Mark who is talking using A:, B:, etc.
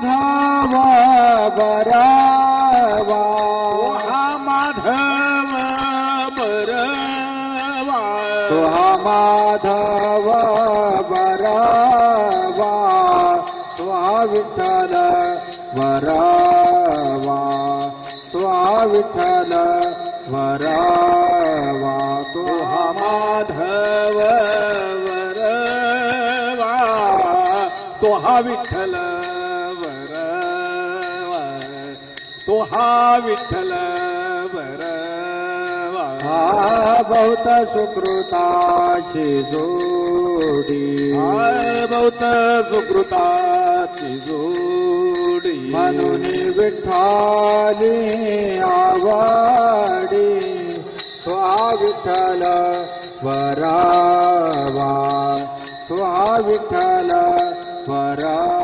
A: माधव बरावा
B: हा माधव बरवा
A: तो हा माधव बरावा तो हा विठ्ठल बरावा तो हा विठ्ठल बरावा तो हा
B: माधव वरवा तो हा विठ्ठल वरवा तो हा विठ्ठल वरवा
A: हा बहुत सुकृताची जोडी
B: बहुत सुकृताची जोडी
A: म्हणून विठ्ठली आवडी तो हा विठ्ठल बरावा तो हा विठ्ठल बरावा